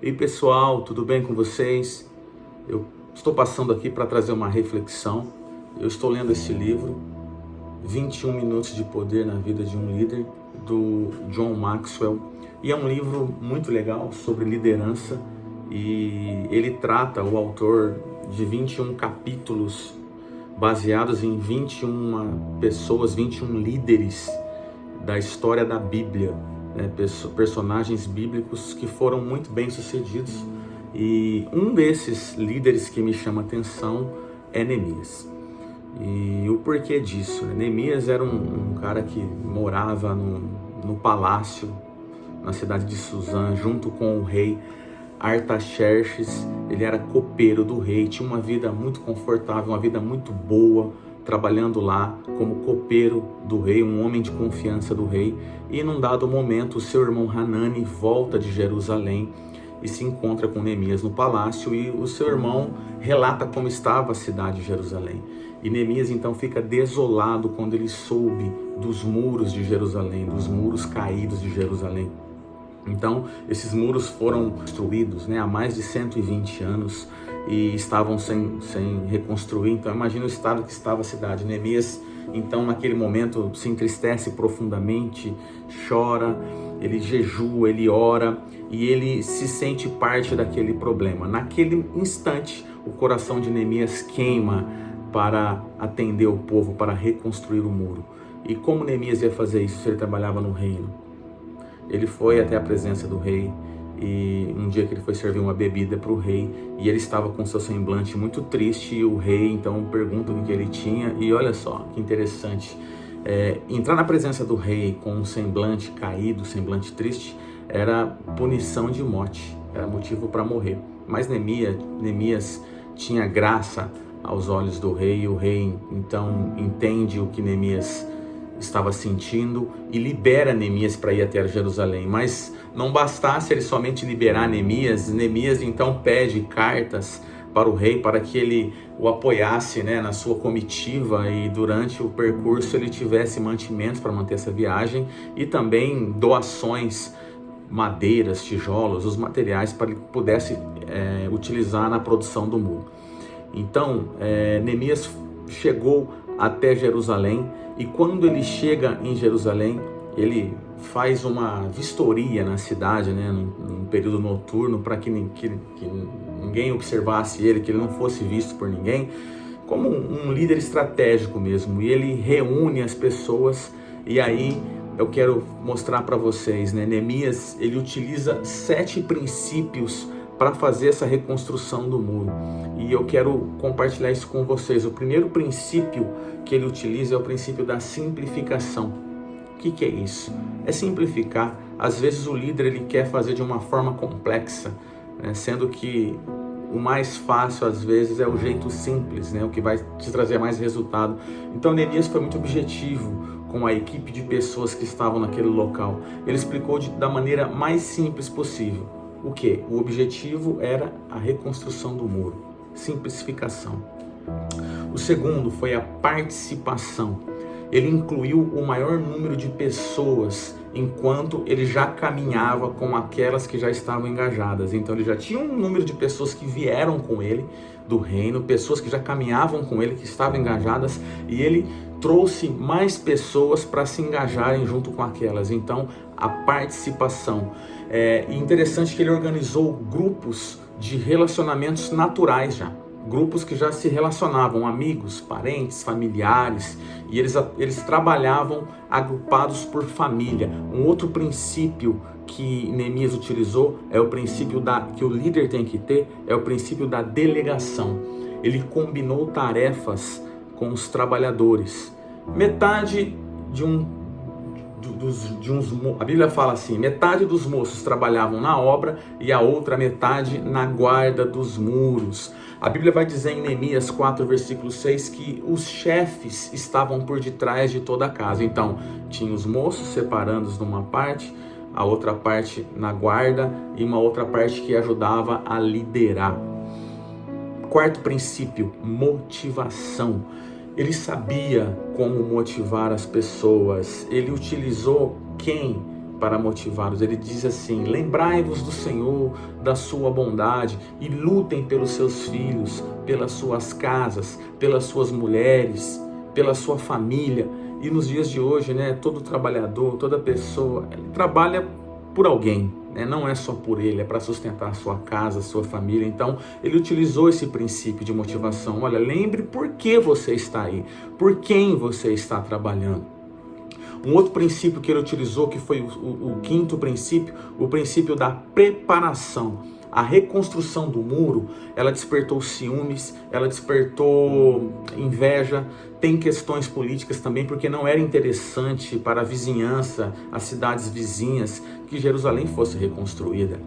Ei pessoal, tudo bem com vocês? Eu estou passando aqui para trazer uma reflexão. Eu estou lendo esse livro, 21 Minutos de Poder na Vida de um Líder, do John Maxwell. E é um livro muito legal sobre liderança e ele trata, o autor, de 21 capítulos baseados em 21 pessoas, 21 líderes da história da Bíblia. Personagens bíblicos que foram muito bem sucedidos, e um desses líderes que me chama a atenção é Neemias. E o porquê disso? Neemias era um cara que morava no palácio, na cidade de Suzã, junto com o rei Artaxerxes. Ele era copeiro do rei, tinha uma vida muito confortável, uma vida muito boa, trabalhando lá como copeiro do rei, um homem de confiança do rei. E num dado momento, o seu irmão Hanani volta de Jerusalém e se encontra com Neemias no palácio, e o seu irmão relata como estava a cidade de Jerusalém. E Neemias então fica desolado quando ele soube dos muros de Jerusalém, dos muros caídos de Jerusalém. Então, esses muros foram construídos, há mais de 120 anos e estavam sem reconstruir. Então, imagina o estado que estava a cidade. Neemias, então, naquele momento, se entristece profundamente, chora, ele jejua, ele ora e ele se sente parte daquele problema. Naquele instante, o coração de Neemias queima para atender o povo, para reconstruir o muro. E como Neemias ia fazer isso se ele trabalhava no reino? Ele foi até a presença do rei, e um dia que ele foi servir uma bebida para o rei, e ele estava com seu semblante muito triste, e o rei então pergunta o que ele tinha, e olha só que interessante, entrar na presença do rei com um semblante caído, semblante triste, era punição de morte, era motivo para morrer. Mas Neemias tinha graça aos olhos do rei, e o rei então entende o que Neemias estava sentindo e libera Neemias para ir até Jerusalém. Mas não bastasse ele somente liberar Neemias então pede cartas para o rei para que ele o apoiasse na sua comitiva, e durante o percurso ele tivesse mantimentos para manter essa viagem, e também doações, madeiras, tijolos, os materiais para ele pudesse utilizar na produção do muro. Então Neemias chegou até Jerusalém, e quando ele chega em Jerusalém, ele faz uma vistoria na cidade, num período noturno, para que ninguém observasse ele, que ele não fosse visto por ninguém, como um líder estratégico mesmo. E ele reúne as pessoas, e aí eu quero mostrar para vocês, Neemias, ele utiliza 7 princípios para fazer essa reconstrução do muro, e eu quero compartilhar isso com vocês. O primeiro princípio que ele utiliza é o princípio da simplificação. O que é isso? É simplificar. Às vezes o líder ele quer fazer de uma forma complexa, sendo que o mais fácil às vezes é o jeito simples, o que vai te trazer mais resultado. Então Neemias foi muito objetivo com a equipe de pessoas que estavam naquele local. Ele explicou da maneira mais simples possível. O que? O objetivo era a reconstrução do muro. Simplificação. O segundo foi a participação. Ele incluiu o maior número de pessoas enquanto ele já caminhava com aquelas que já estavam engajadas. Então ele já tinha um número de pessoas que vieram com ele do reino, pessoas que já caminhavam com ele, que estavam engajadas, e ele trouxe mais pessoas para se engajarem junto com aquelas. Então a participação. Interessante que ele organizou grupos de relacionamentos naturais já. Grupos que já se relacionavam, amigos, parentes, familiares, e eles trabalhavam agrupados por família. Um outro princípio que Neemias utilizou é o princípio que o líder tem que ter, é o princípio da delegação. Ele combinou tarefas com os trabalhadores. Metade a Bíblia fala assim: metade dos moços trabalhavam na obra e a outra metade na guarda dos muros. A Bíblia vai dizer em Neemias 4, versículo 6, que os chefes estavam por detrás de toda a casa. Então, tinha os moços separados numa parte, a outra parte na guarda e uma outra parte que ajudava a liderar. Quarto princípio, motivação. Ele sabia como motivar as pessoas. Ele utilizou quem? para motivá-los. Ele diz assim: lembrai-vos do Senhor, da sua bondade, e lutem pelos seus filhos, pelas suas casas, pelas suas mulheres, pela sua família. E nos dias de hoje, né, todo trabalhador, toda pessoa, ele trabalha por alguém, né? Não é só por ele, é para sustentar a sua casa, a sua família. Então, ele utilizou esse princípio de motivação. Olha, lembre por que você está aí, por quem você está trabalhando. Um outro princípio que ele utilizou, que foi o quinto princípio, o princípio da preparação. A reconstrução do muro, ela despertou ciúmes, ela despertou inveja, tem questões políticas também, porque não era interessante para a vizinhança, as cidades vizinhas, que Jerusalém fosse reconstruída.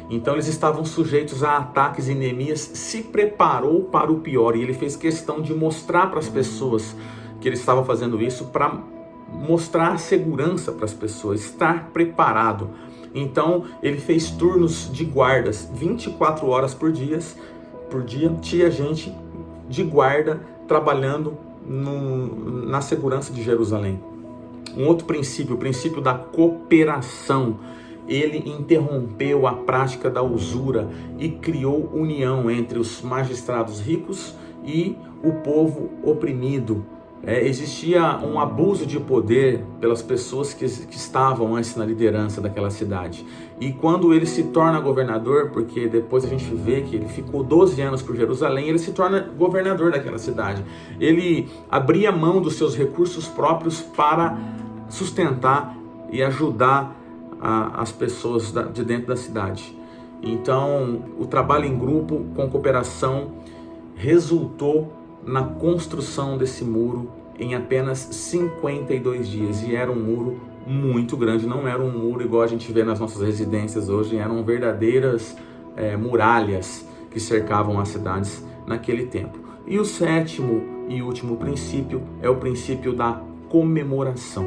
Então eles estavam sujeitos a ataques e Neemias se preparou para o pior, e ele fez questão de mostrar para as pessoas que ele estava fazendo isso, para mostrar segurança para as pessoas, estar preparado. Então ele fez turnos de guardas, 24 horas por dia tinha gente de guarda trabalhando na segurança de Jerusalém. Um outro princípio, o princípio da cooperação. Ele interrompeu a prática da usura e criou união entre os magistrados ricos e o povo oprimido. Existia um abuso de poder pelas pessoas que estavam antes na liderança daquela cidade. E quando ele se torna governador, porque depois a gente vê que ele ficou 12 anos por Jerusalém, ele se torna governador daquela cidade. Ele abria mão dos seus recursos próprios para sustentar e ajudar as pessoas de dentro da cidade. Então, o trabalho em grupo, com cooperação, resultou na construção desse muro em apenas 52 dias. E era um muro muito grande, não era um muro igual a gente vê nas nossas residências hoje, eram verdadeiras muralhas que cercavam as cidades naquele tempo. E o sétimo e último princípio é o princípio da comemoração.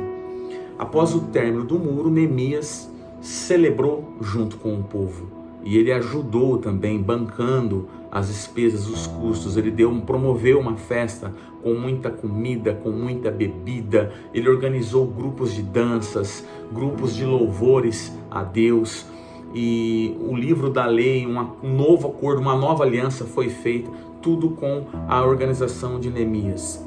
Após o término do muro, Neemias celebrou junto com o povo. E ele ajudou também, bancando as despesas, os custos. Ele promoveu uma festa com muita comida, com muita bebida. Ele organizou grupos de danças, grupos de louvores a Deus. E o livro da lei, um novo acordo, uma nova aliança foi feita, tudo com a organização de Neemias.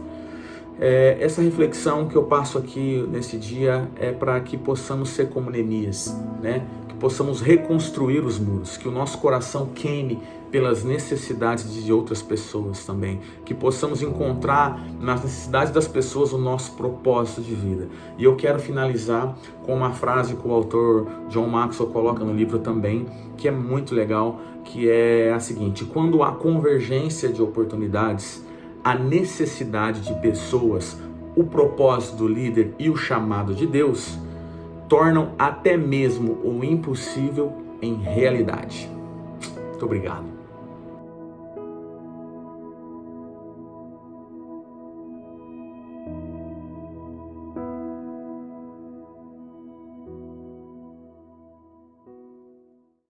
Essa reflexão que eu passo aqui nesse dia é para que possamos ser como Neemias, né? Que possamos reconstruir os muros, que o nosso coração queime pelas necessidades de outras pessoas também, que possamos encontrar nas necessidades das pessoas o nosso propósito de vida. E eu quero finalizar com uma frase que o autor John Maxwell coloca no livro também, que é muito legal, que é a seguinte: quando há convergência de oportunidades, a necessidade de pessoas, o propósito do líder e o chamado de Deus tornam até mesmo o impossível em realidade. Muito obrigado.